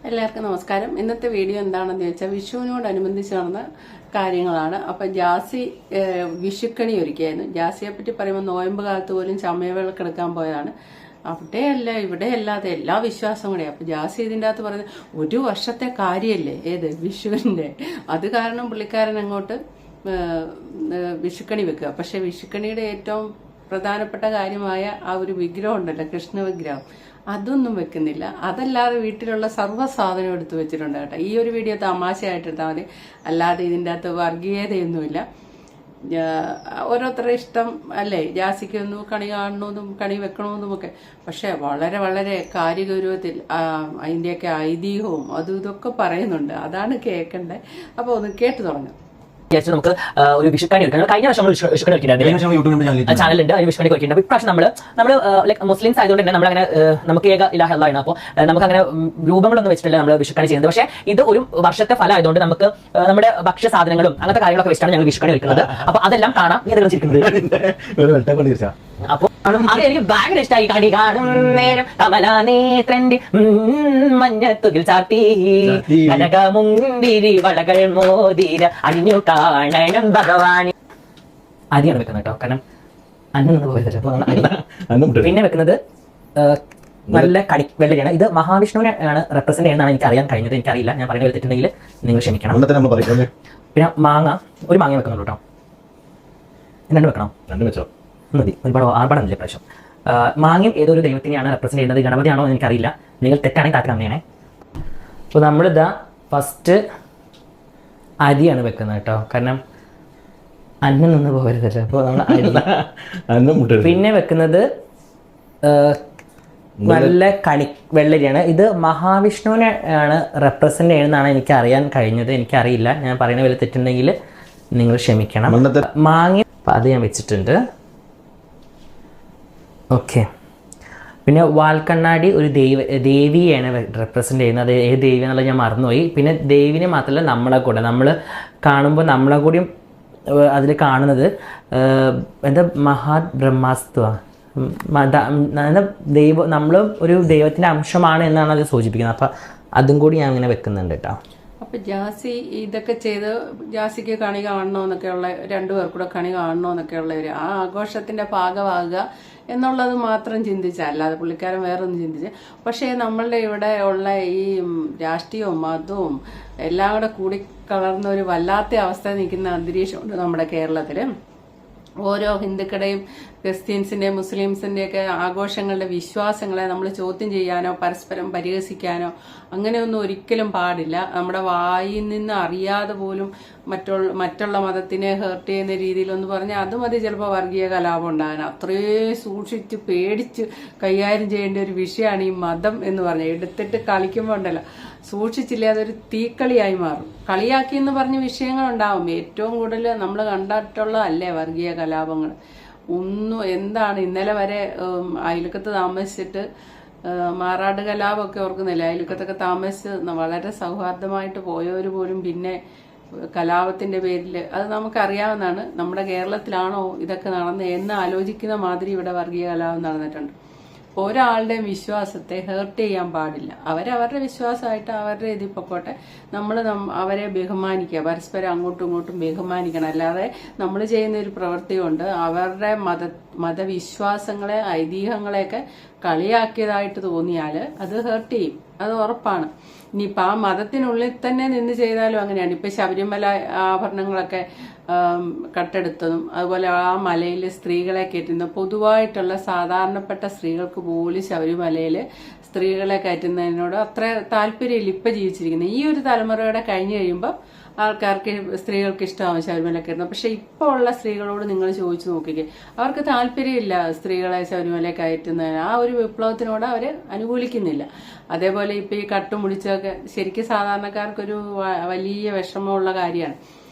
എല്ലാവർക്കും നമസ്കാരം. ഇന്നത്തെ വീഡിയോ എന്താണെന്ന് വെച്ചാൽ വിഷുവിനോടനുബന്ധിച്ച് നടന്ന കാര്യങ്ങളാണ്. അപ്പൊ ജാസി വിഷുക്കണി ഒരുക്കിയായിരുന്നു. ജാസിയെ പറ്റി പറയുമ്പോൾ നോയമ്പ് കാലത്ത് പോലും ചമയവിളക്കെടുക്കാൻ പോയതാണ്. അവിടെയല്ല ഇവിടെ അല്ലാതെ എല്ലാ വിശ്വാസവും കൂടെ. അപ്പൊ ജാസി ഇതിൻ്റെ അകത്ത് പറയുന്നത് ഒരു വർഷത്തെ കാര്യമല്ലേ ഏത് വിഷുവിന്റെ, അത് കാരണം പുള്ളിക്കാരൻ അങ്ങോട്ട് വിഷുക്കണി വെക്കുക. പക്ഷെ വിഷുക്കണിയുടെ ഏറ്റവും പ്രധാനപ്പെട്ട കാര്യമായ ആ ഒരു വിഗ്രഹം ഉണ്ടല്ലോ, കൃഷ്ണ വിഗ്രഹം, അതൊന്നും വെക്കുന്നില്ല. അതല്ലാതെ വീട്ടിലുള്ള സർവ്വ സാധനവും എടുത്തു വെച്ചിട്ടുണ്ട് കേട്ടോ. ഈ ഒരു വീഡിയോ തമാശയായിട്ട് എടുത്താൽ മതി, അല്ലാതെ ഇതിൻ്റെ അകത്ത് വർഗീയതയൊന്നുമില്ല. ഓരോരുത്തരുടെ ഇഷ്ടം അല്ലേ, ജാസിക്കൊന്നും കണി കാണണമെന്നും കണി വെക്കണമെന്നും ഒക്കെ. പക്ഷെ വളരെ വളരെ കാര്യഗൗരവത്തിൽ അതിൻ്റെയൊക്കെ ഐതിഹ്യവും അതും ഇതൊക്കെ പറയുന്നുണ്ട്. അതാണ് കേൾക്കേണ്ടത്. അപ്പോൾ ഒന്ന് കേട്ടു തുടങ്ങാം. നമുക്ക് ഒരു വിഷുക്കണി ഒരുക്കണം. കഴിഞ്ഞ വർഷം നമ്മൾ വിഷുക്കണി ഒരുക്കിയിട്ടുണ്ട്, ചാനലുണ്ട്, അതിന് വിഷുക്കണി ഒരുക്കിയിട്ടുണ്ട്. ഇപ്രാവശ്യം നമ്മള് ലൈക് മുസ്ലിംസ് ആയതുകൊണ്ട് തന്നെ നമ്മളങ്ങനെ നമുക്ക് ഏക ഇലാഹ അല്ലാഹ്, അപ്പോൾ നമുക്ക് അങ്ങനെ രൂപങ്ങളൊന്നും വെച്ചിട്ടില്ല നമ്മൾ വിഷുക്കണി ചെയ്യുന്നത്. പക്ഷേ ഇത് ഒരു വർഷത്തെ ഫലം ആയതുകൊണ്ട് നമുക്ക് നമ്മുടെ ഭക്ഷ്യ സാധനങ്ങളും അങ്ങനത്തെ കാര്യങ്ങളൊക്കെ വെച്ചിട്ടാണ് ഞങ്ങൾ വിഷുക്കണി ഒരുക്കുന്നത്. അപ്പൊ അതെല്ലാം കാണാം. അപ്പൊ എനിക്ക് ഭയങ്കര ഇഷ്ടമായി. കണി കാണും നേരം കമലാനേത്രന്റെ മഞ്ഞത്തുകിൽ ചാത്തി കനകമുന്തിരി വളകൾ മോതിര അണിഞ്ഞു കാണണം ഭഗവാനി. അരിയാണ് വെക്കുന്നത് കേട്ടോ, കാരണം അന്നം നിന്ന് പോയത്. പിന്നെ വെക്കുന്നത് നല്ല കണി വെള്ളരിയാണ്. ഇത് മഹാവിഷ്ണുവിനെ ആണ് റെപ്രസെന്റ് ചെയ്യുന്നതാണ് എനിക്ക് അറിയാൻ കഴിഞ്ഞത്. എനിക്കറിയില്ല, ഞാൻ പറയുന്നത് തെറ്റുണ്ടെങ്കിൽ നിങ്ങൾ ക്ഷമിക്കണം. പിന്നെ മാങ്ങ, ഒരു മാങ്ങ വെക്കുന്നുള്ളൂ കേട്ടോ. രണ്ട് വെക്കണം, രണ്ട് വെച്ചോ മതി, ഒരുപാട് ആർഭാടമില്ല പ്രാവശ്യം. മാങ്ങയും ഏതൊരു ദൈവത്തിനെയാണ് റെപ്രസെന്റ് ചെയ്യുന്നത്, ഗണപതിയാണോ എന്ന് എനിക്കറിയില്ല. നിങ്ങൾ തെറ്റാണെങ്കിൽ താല്പര്യം അമ്മയാണേ. അപ്പോൾ നമ്മളിതാ ഫസ്റ്റ് അരിയാണ് വെക്കുന്നത് കേട്ടോ, കാരണം അന്നം നിന്ന് പോകരുതല്ലോ. അപ്പോൾ നമ്മൾ പിന്നെ വെക്കുന്നത് നല്ല കണി വെള്ളരിയാണ്. ഇത് മഹാവിഷ്ണുവിനെ ആണ് റെപ്രസെന്റ് ചെയ്യുന്നതാണ് എനിക്ക് അറിയാൻ കഴിഞ്ഞത്. എനിക്കറിയില്ല, ഞാൻ പറയുന്ന പോലെ തെറ്റുണ്ടെങ്കിൽ നിങ്ങൾ ക്ഷമിക്കണം. മാങ്ങ അത് ഞാൻ വെച്ചിട്ടുണ്ട്. ഓക്കെ. പിന്നെ വാൽക്കണ്ണാടി ഒരു ദേവിയാണ് റെപ്രസെൻ്റ് ചെയ്യുന്നത്. അത് ഏത് ദേവി എന്നുള്ളത് ഞാൻ മറന്നുപോയി. പിന്നെ ദേവിനെ മാത്രമല്ല നമ്മളെ കൂടെ നമ്മൾ കാണുമ്പോൾ നമ്മളെ കൂടിയും അതിൽ കാണുന്നത് എന്താ മഹാബ്രഹ്മാസ്തുവ ദൈവം, നമ്മൾ ഒരു ദൈവത്തിൻ്റെ അംശമാണ് എന്നാണ് അത് സൂചിപ്പിക്കുന്നത്. അപ്പം അതും കൂടി ഞാൻ അങ്ങനെ വെക്കുന്നുണ്ട് കേട്ടോ. അപ്പൊ ജാസി ഇതൊക്കെ ചെയ്ത് ജാസിക്ക് കണി കാണണമെന്നൊക്കെയുള്ള, രണ്ടുപേർക്കൂടെ കണി കാണണമെന്നൊക്കെയുള്ള ഒരു ആ ആഘോഷത്തിന്റെ ഭാഗമാകുക എന്നുള്ളത് മാത്രം ചിന്തിച്ച, അല്ലാതെ പുള്ളിക്കാരൻ വേറൊന്നും ചിന്തിച്ച. പക്ഷേ നമ്മളുടെ ഇവിടെ ഉള്ള ഈ രാഷ്ട്രീയവും മതവും എല്ലാം കൂടെ കൂടിക്കലർന്ന ഒരു വല്ലാത്ത അവസ്ഥ നിൽക്കുന്ന അന്തരീക്ഷമുണ്ട് നമ്മുടെ കേരളത്തില്. ഓരോ ഹിന്ദുക്കളുടെയും ക്രിസ്ത്യൻസിന്റെയും മുസ്ലിംസിന്റെയൊക്കെ ആഘോഷങ്ങളുടെ വിശ്വാസങ്ങളെ നമ്മൾ ചോദ്യം ചെയ്യാനോ പരസ്പരം പരിഹസിക്കാനോ അങ്ങനെയൊന്നും ഒരിക്കലും പാടില്ല. നമ്മുടെ വായിൽ നിന്ന് അറിയാതെ പോലും മറ്റുള്ള മതത്തിനെ ഹേർട്ട് ചെയ്യുന്ന രീതിയിലൊന്ന് പറഞ്ഞാൽ അത് മതി ചിലപ്പോൾ വർഗീയ കലാപം ഉണ്ടാകാൻ. അത്രയും സൂക്ഷിച്ച് പേടിച്ച് കൈകാര്യം ചെയ്യേണ്ട ഒരു വിഷയമാണ് ഈ മതം എന്ന് പറഞ്ഞാൽ. എടുത്തിട്ട് കളിക്കുമ്പോൾ ഉണ്ടല്ലോ, സൂക്ഷിച്ചില്ല അതൊരു തീക്കളിയായി മാറും. കളിയാക്കി എന്ന് പറഞ്ഞ വിഷയങ്ങളുണ്ടാവും. ഏറ്റവും കൂടുതൽ നമ്മൾ കണ്ടിട്ടുള്ളതല്ലേ വർഗീയ കലാപങ്ങൾ. എന്താണ് ഇന്നലെ വരെ അയൽക്കത്ത് താമസിച്ചിട്ട് മാറാട് കലാപമൊക്കെ ഓർക്കുന്നില്ല, അയൽക്കത്തൊക്കെ താമസിച്ച് വളരെ സൗഹാർദ്ദമായിട്ട് പോയവർ പോലും പിന്നെ കലാപത്തിന്റെ പേരിൽ, അത് നമുക്കറിയാവുന്നതാണ്. നമ്മുടെ കേരളത്തിലാണോ ഇതൊക്കെ നടന്നത് എന്ന് ആലോചിക്കുന്ന മാതിരി ഇവിടെ വർഗീയ കലാപം നടന്നിട്ടുണ്ട്. ഒരാളുടെയും വിശ്വാസത്തെ ഹേർട്ട് ചെയ്യാൻ പാടില്ല. അവരവരുടെ വിശ്വാസമായിട്ട് അവരുടെ ഇതിൽ പൊക്കോട്ടെ. നമ്മൾ അവരെ ബഹുമാനിക്കുക, പരസ്പരം അങ്ങോട്ടും ഇങ്ങോട്ടും ബഹുമാനിക്കണം. അല്ലാതെ നമ്മൾ ചെയ്യുന്ന ഒരു പ്രവൃത്തി കൊണ്ട് അവരുടെ മതവിശ്വാസങ്ങളെ ഐതിഹ്യങ്ങളെയൊക്കെ കളിയാക്കിയതായിട്ട് തോന്നിയാൽ അത് ഹേർട്ട് ചെയ്യും, അത് ഉറപ്പാണ്. ഇനിയിപ്പോൾ ആ മതത്തിനുള്ളിൽ തന്നെ നിന്ന് ചെയ്താലും അങ്ങനെയാണ്. ഇപ്പം ശബരിമല ആഭരണങ്ങളൊക്കെ കട്ടെടുത്തതും അതുപോലെ ആ മലയിൽ സ്ത്രീകളെ കയറ്റുന്ന, പൊതുവായിട്ടുള്ള സാധാരണപ്പെട്ട സ്ത്രീകൾക്ക് പോലും ശബരിമലയിൽ സ്ത്രീകളെ കയറ്റുന്നതിനോട് അത്ര താല്പര്യമില്ല ഇപ്പം ജീവിച്ചിരിക്കുന്നത്. ഈ ഒരു തലമുറയുടെ കഴിഞ്ഞു കഴിയുമ്പോൾ ആൾക്കാർക്ക്, സ്ത്രീകൾക്ക് ഇഷ്ടമാവും ശബരിമല കയറുന്നത്. പക്ഷെ ഇപ്പോൾ ഉള്ള സ്ത്രീകളോട് നിങ്ങൾ ചോദിച്ചു നോക്കിക്കേ, അവർക്ക് താല്പര്യമില്ല സ്ത്രീകളെ ശബരിമല കയറ്റുന്നതിന്. ആ ഒരു വിപ്ലവത്തിനോട് അവർ അനുകൂലിക്കുന്നില്ല. അതേപോലെ ഇപ്പം ഈ കട്ടുമുടിച്ചൊക്കെ ശരിക്കും സാധാരണക്കാർക്കൊരു വലിയ വിഷമമുള്ള കാര്യമാണ്.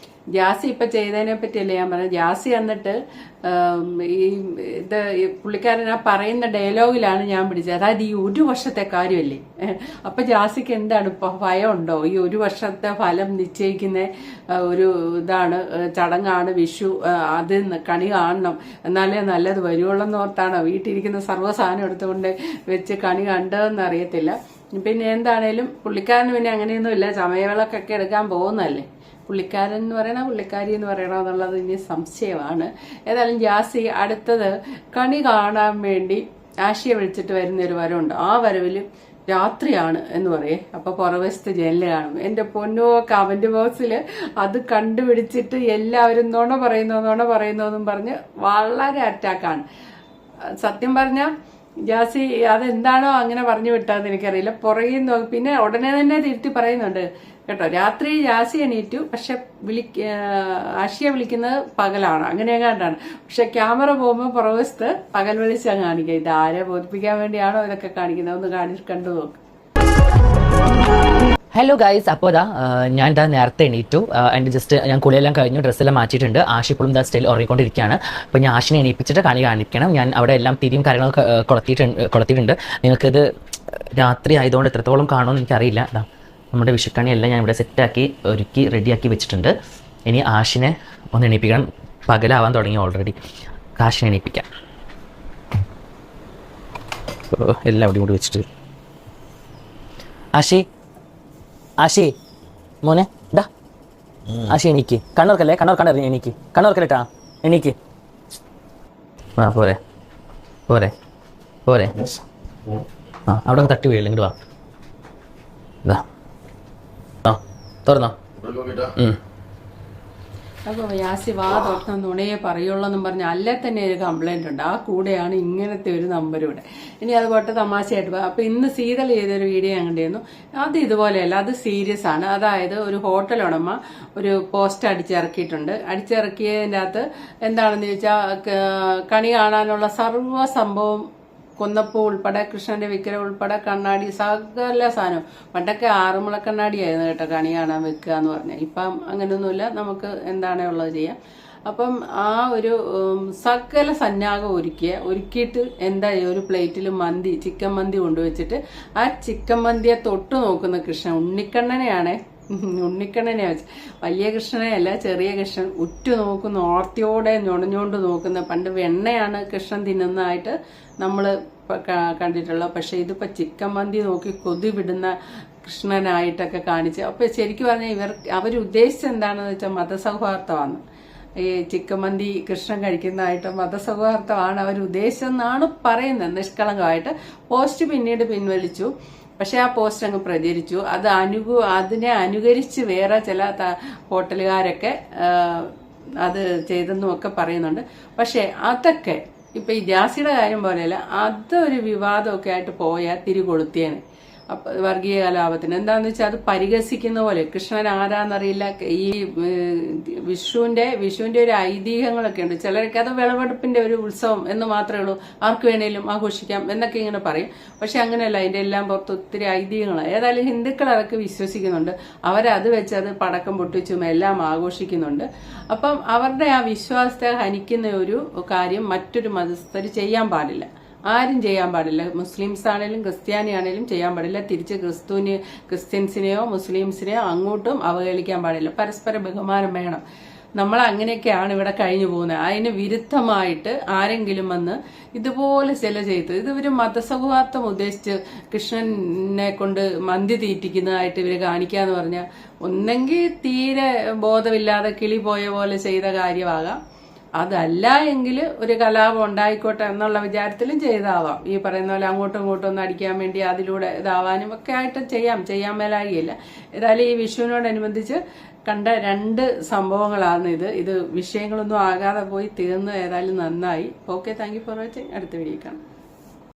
ജാസി ഇപ്പൊ ചെയ്തതിനെ പറ്റിയല്ലേ ഞാൻ പറഞ്ഞത്. ജാസി എന്നിട്ട് പുള്ളിക്കാരൻ ആ പറയുന്ന ഡയലോഗിലാണ് ഞാൻ പിടിച്ചത്. അതായത് ഈ ഒരു വർഷത്തെ കാര്യമല്ലേ, അപ്പൊ ജാസിക്ക് എന്താണ് ഇപ്പൊ ഭയമുണ്ടോ? ഈ ഒരു വർഷത്തെ ഫലം നിശ്ചയിക്കുന്ന ഒരു ഇതാണ്, ചടങ്ങാണ് വിഷു, അത് കണി കാണണം എന്നാലേ നല്ലത് വരുവുള്ളെന്ന് ഓർത്താണോ വീട്ടിലിരിക്കുന്ന സർവ്വസാധനം എടുത്തുകൊണ്ട് വെച്ച് കണി കണ്ടതെന്ന് അറിയത്തില്ല. പിന്നെ എന്താണേലും പുള്ളിക്കാരന് പിന്നെ അങ്ങനെയൊന്നുമില്ല, ചമയവിളക്കൊക്കെ എടുക്കാൻ പോകുന്നതല്ലേ. പുള്ളിക്കാരൻ എന്ന് പറയണോ പുള്ളിക്കാരി എന്ന് പറയണോ എന്നുള്ളത് ഇനി സംശയമാണ്. ഏതായാലും ജാസി അടുത്തത് കണി കാണാൻ വേണ്ടി ആഷിയെ വിളിച്ചിട്ട് വരുന്നൊരു വരവുണ്ട്. ആ വരവിൽ രാത്രിയാണ് എന്ന് പറയേ. അപ്പൊ പുറവശത്ത് ജനല് കാണും. എന്റെ പൊന്നോ, കമന്റ് ബോക്സിൽ അത് കണ്ടുപിടിച്ചിട്ട് എല്ലാവരും നുണ പറയുന്നതെന്നും പറഞ്ഞ് വളരെ അറ്റാക്കാണ്. സത്യം പറഞ്ഞ ജാസി അതെന്താണോ അങ്ങനെ പറഞ്ഞു വിട്ടാന്ന് എനിക്കറിയില്ല. പുറകിൽ പിന്നെ ഉടനെ തന്നെ തിരുത്തി പറയുന്നുണ്ട് കേട്ടോ. രാത്രി ജാസി എണീറ്റു, പക്ഷെ ആഷിയെ വിളിക്കുന്നത് പകലാണ്, അങ്ങനെയെങ്ങാണ്ടാണ്. പക്ഷെ ക്യാമറ പോകുമ്പോൾ പുറവശത്ത് പകൽ വെളിച്ചം കാണിക്കുക. ഇത് ആരെ ബോധിപ്പിക്കാൻ വേണ്ടിയാണോ ഇതൊക്കെ കാണിക്കുന്നത്? ഒന്ന് കണ്ടു നോക്ക്. ഹലോ ഗൈസ്, അപ്പോൾ ഞാൻ നേരത്തെ എണീറ്റു. എൻ്റെ ജസ്റ്റ് ഞാൻ കുളിയെല്ലാം കഴിഞ്ഞു, ഡ്രസ്സെല്ലാം മാറ്റിയിട്ടുണ്ട്. ആഷി ഇപ്പോഴും സ്റ്റിൽ ഉറങ്ങിക്കൊണ്ടിരിക്കുകയാണ്. അപ്പോൾ ഞാൻ ആഷിനെ എണീപ്പിച്ചിട്ട് കണി കാണിക്കണം. ഞാൻ അവിടെ എല്ലാം തിരിയും കാര്യങ്ങളൊക്കെ കൊളത്തിയിട്ടുണ്ട്. നിങ്ങൾക്കിത് രാത്രി ആയതുകൊണ്ട് എത്രത്തോളം കാണുമെന്ന് എനിക്കറിയില്ല. നമ്മുടെ വിഷുക്കണിയെല്ലാം ഞാൻ ഇവിടെ സെറ്റാക്കി ഒരുക്കി റെഡിയാക്കി വെച്ചിട്ടുണ്ട്. ഇനി ആഷിനെ ഒന്ന് എണീപ്പിക്കണം. പകലാവാൻ തുടങ്ങി ഓൾറെഡി. ആഷിനെ എണീപ്പിക്കാം. എല്ലാം അവിടെ കൂടി വെച്ചിട്ട്. ആഷി മോനെ ഡാ, ആഷി എണീക്ക്. കണ്ണോർക്കല്ലേ എണീക്ക്. കണ്ണോർക്കല്ലേട്ടാ, എണീക്ക്. ആ പോരെ ആ അവിടെ തട്ടി വീഴില്ല. ഇങ്ങോട്ട് വാ. ഇതാ തുറന്നോ. അപ്പൊ യാസി വാ തുറന്ന നുണയെ പറയുള്ളൂ എന്നും പറഞ്ഞ അല്ലേ തന്നെ ഒരു കംപ്ലൈന്റ് ഉണ്ട്. ആ കൂടെയാണ് ഇങ്ങനത്തെ ഒരു നമ്പർ ഇവിടെ. ഇനി അത് പോട്ടെ, തമാശയായിട്ട് പോകാം. അപ്പൊ ഇന്ന് സീതൽ ചെയ്തൊരു വീഡിയോ ഞാൻ കണ്ടിരുന്നു. അത് ഇതുപോലെയല്ല, അത് സീരിയസ് ആണ്. അതായത് ഒരു ഹോട്ടൽ ഉടമ ഒരു പോസ്റ്റ് അടിച്ചിറക്കിയിട്ടുണ്ട്. അടിച്ചിറക്കിയതിൻ്റെ അകത്ത് എന്താണെന്ന് ചോദിച്ചാൽ കണി കാണാനുള്ള സർവ്വ സംഭവം, കുന്നപ്പൂ ഉൾപ്പെടെ, കൃഷ്ണന്റെ വിഗ്രഹം ഉൾപ്പെടെ, കണ്ണാടി, സകല സാധനം. പണ്ടൊക്കെ ആറുമുള കണ്ണാടിയായിരുന്നു കേട്ടോ കണി കാണാൻ വെക്കുക എന്ന് പറഞ്ഞാൽ. ഇപ്പം അങ്ങനെയൊന്നുമില്ല, നമുക്ക് എന്താണേ ഉള്ളത് ചെയ്യാം. അപ്പം ആ ഒരു സകല സന്നാഹം ഒരുക്കിയിട്ട് എന്താ ഒരു പ്ലേറ്റിൽ ചിക്കൻ മന്തി കൊണ്ടുവച്ചിട്ട് ആ ചിക്കൻ മന്തിയെ തൊട്ട് നോക്കുന്ന കൃഷ്ണൻ, ഉണ്ണിക്കണ്ണനെ വെച്ച്, വലിയ കൃഷ്ണനെയല്ല, ചെറിയ കൃഷ്ണൻ ഉറ്റു നോക്കുന്ന, ഓർത്തിയോടെ ഞൊണഞ്ഞോണ്ട് നോക്കുന്ന. പണ്ട് വെണ്ണയാണ് കൃഷ്ണൻ തിന്നുന്നതായിട്ട് നമ്മൾ കണ്ടിട്ടുള്ളത്. പക്ഷെ ഇതിപ്പോ ചിക്കൻ മന്തി നോക്കി കൊതി വിടുന്ന കൃഷ്ണനായിട്ടൊക്കെ കാണിച്ച്. അപ്പൊ ശരിക്കും പറഞ്ഞാൽ അവരുദ്ദേശിച്ചത് എന്താണെന്ന് വെച്ചാൽ മതസൗഹാർദ്ദമാണ്. ഈ ചിക്കൻ മന്തി കൃഷ്ണൻ കഴിക്കുന്നതായിട്ട് മതസൗഹാർദ്ദമാണ് അവർ ഉദ്ദേശിച്ചതെന്നാണ് പറയുന്നത്, നിഷ്കളങ്കമായിട്ട്. പോസ്റ്റ് പിന്നീട് പിൻവലിച്ചു. പക്ഷെ ആ പോസ്റ്റ് അങ്ങ് പ്രചരിച്ചു. അതിനെ അനുകരിച്ച് വേറെ ചില ഹോട്ടലുകാരൊക്കെ അത് ചെയ്തെന്നും ഒക്കെ പറയുന്നുണ്ട്. പക്ഷെ അതൊക്കെ ഇപ്പൊ ഈ ജാസിയുടെ കാര്യം പോലെയല്ല, അതൊരു വിവാദമൊക്കെ ആയിട്ട് പോയാൽ തിരികൊളുത്തിയേനെ. അപ്പൊ വർഗീയ കലാപത്തിന് എന്താന്ന് വെച്ചാൽ അത് പരിഹസിക്കുന്ന പോലെ. കൃഷ്ണൻ ആരാന്നറിയില്ല. ഈ വിഷുവിന്റെ ഒരു ഐതിഹ്യങ്ങളൊക്കെ ഉണ്ട്. ചിലർക്ക് അത് വിളവെടുപ്പിന്റെ ഒരു ഉത്സവം എന്ന് മാത്രമേ ഉള്ളൂ, ആർക്ക് വേണേലും ആഘോഷിക്കാം എന്നൊക്കെ ഇങ്ങനെ പറയും. പക്ഷെ അങ്ങനെയല്ല, അതിന്റെ എല്ലാം പുറത്ത് ഒത്തിരി ഐതിഹ്യങ്ങളാണ്. ഏതായാലും ഹിന്ദുക്കൾ അതൊക്കെ വിശ്വസിക്കുന്നുണ്ട്. അവരത് വെച്ച് അത് പടക്കം പൊട്ടിച്ചും എല്ലാം ആഘോഷിക്കുന്നുണ്ട്. അപ്പം അവരുടെ ആ വിശ്വാസത്തെ ഹനിക്കുന്ന ഒരു കാര്യം മറ്റൊരു മതസ്ഥർ ചെയ്യാൻ പാടില്ല. ആരും ചെയ്യാൻ പാടില്ല. മുസ്ലിംസ് ആണേലും ക്രിസ്ത്യാനി ആണേലും ചെയ്യാൻ പാടില്ല. തിരിച്ച് ക്രിസ്ത്യൻസിനെയോ മുസ്ലിംസിനെയോ അങ്ങോട്ടും അവഹേളിക്കാൻ പാടില്ല. പരസ്പര ബഹുമാനം വേണം. നമ്മൾ അങ്ങനെയൊക്കെയാണ് ഇവിടെ കഴിഞ്ഞു പോകുന്നത്. അതിന് വിരുദ്ധമായിട്ട് ആരെങ്കിലും വന്ന് ഇതുപോലെ ചില ചെയ്ത് ഇവര് മതസൗഹാർദ്ദം ഉദ്ദേശിച്ച് കൃഷ്ണനെ കൊണ്ട് മന്തി തീറ്റിക്കുന്നതായിട്ട് ഇവര് കാണിക്കാന്ന് പറഞ്ഞാൽ, ഒന്നെങ്കിൽ തീരെ ബോധമില്ലാതെ കിളി പോയ പോലെ ചെയ്ത കാര്യമാകാം, അതല്ല എങ്കിൽ ഒരു കലാപം ഉണ്ടായിക്കോട്ടെ എന്നുള്ള വിചാരത്തിലും ചെയ്താവാം. ഈ പറയുന്ന പോലെ അങ്ങോട്ടും ഇങ്ങോട്ടും ഒന്ന് അടിക്കാൻ വേണ്ടി അതിലൂടെ ഇതാവാനും ഒക്കെ ആയിട്ട് ചെയ്യാൻ മേലാകില്ല. ഏതായാലും ഈ വിഷുവിനോടനുബന്ധിച്ച് കണ്ട 2 സംഭവങ്ങളാണ് ഇത് വിഷയങ്ങളൊന്നും ആകാതെ പോയി തീർന്ന് ഏതായാലും നന്നായി. Okay, thank you for watching. അടുത്ത വീഡിയോ കാണാം.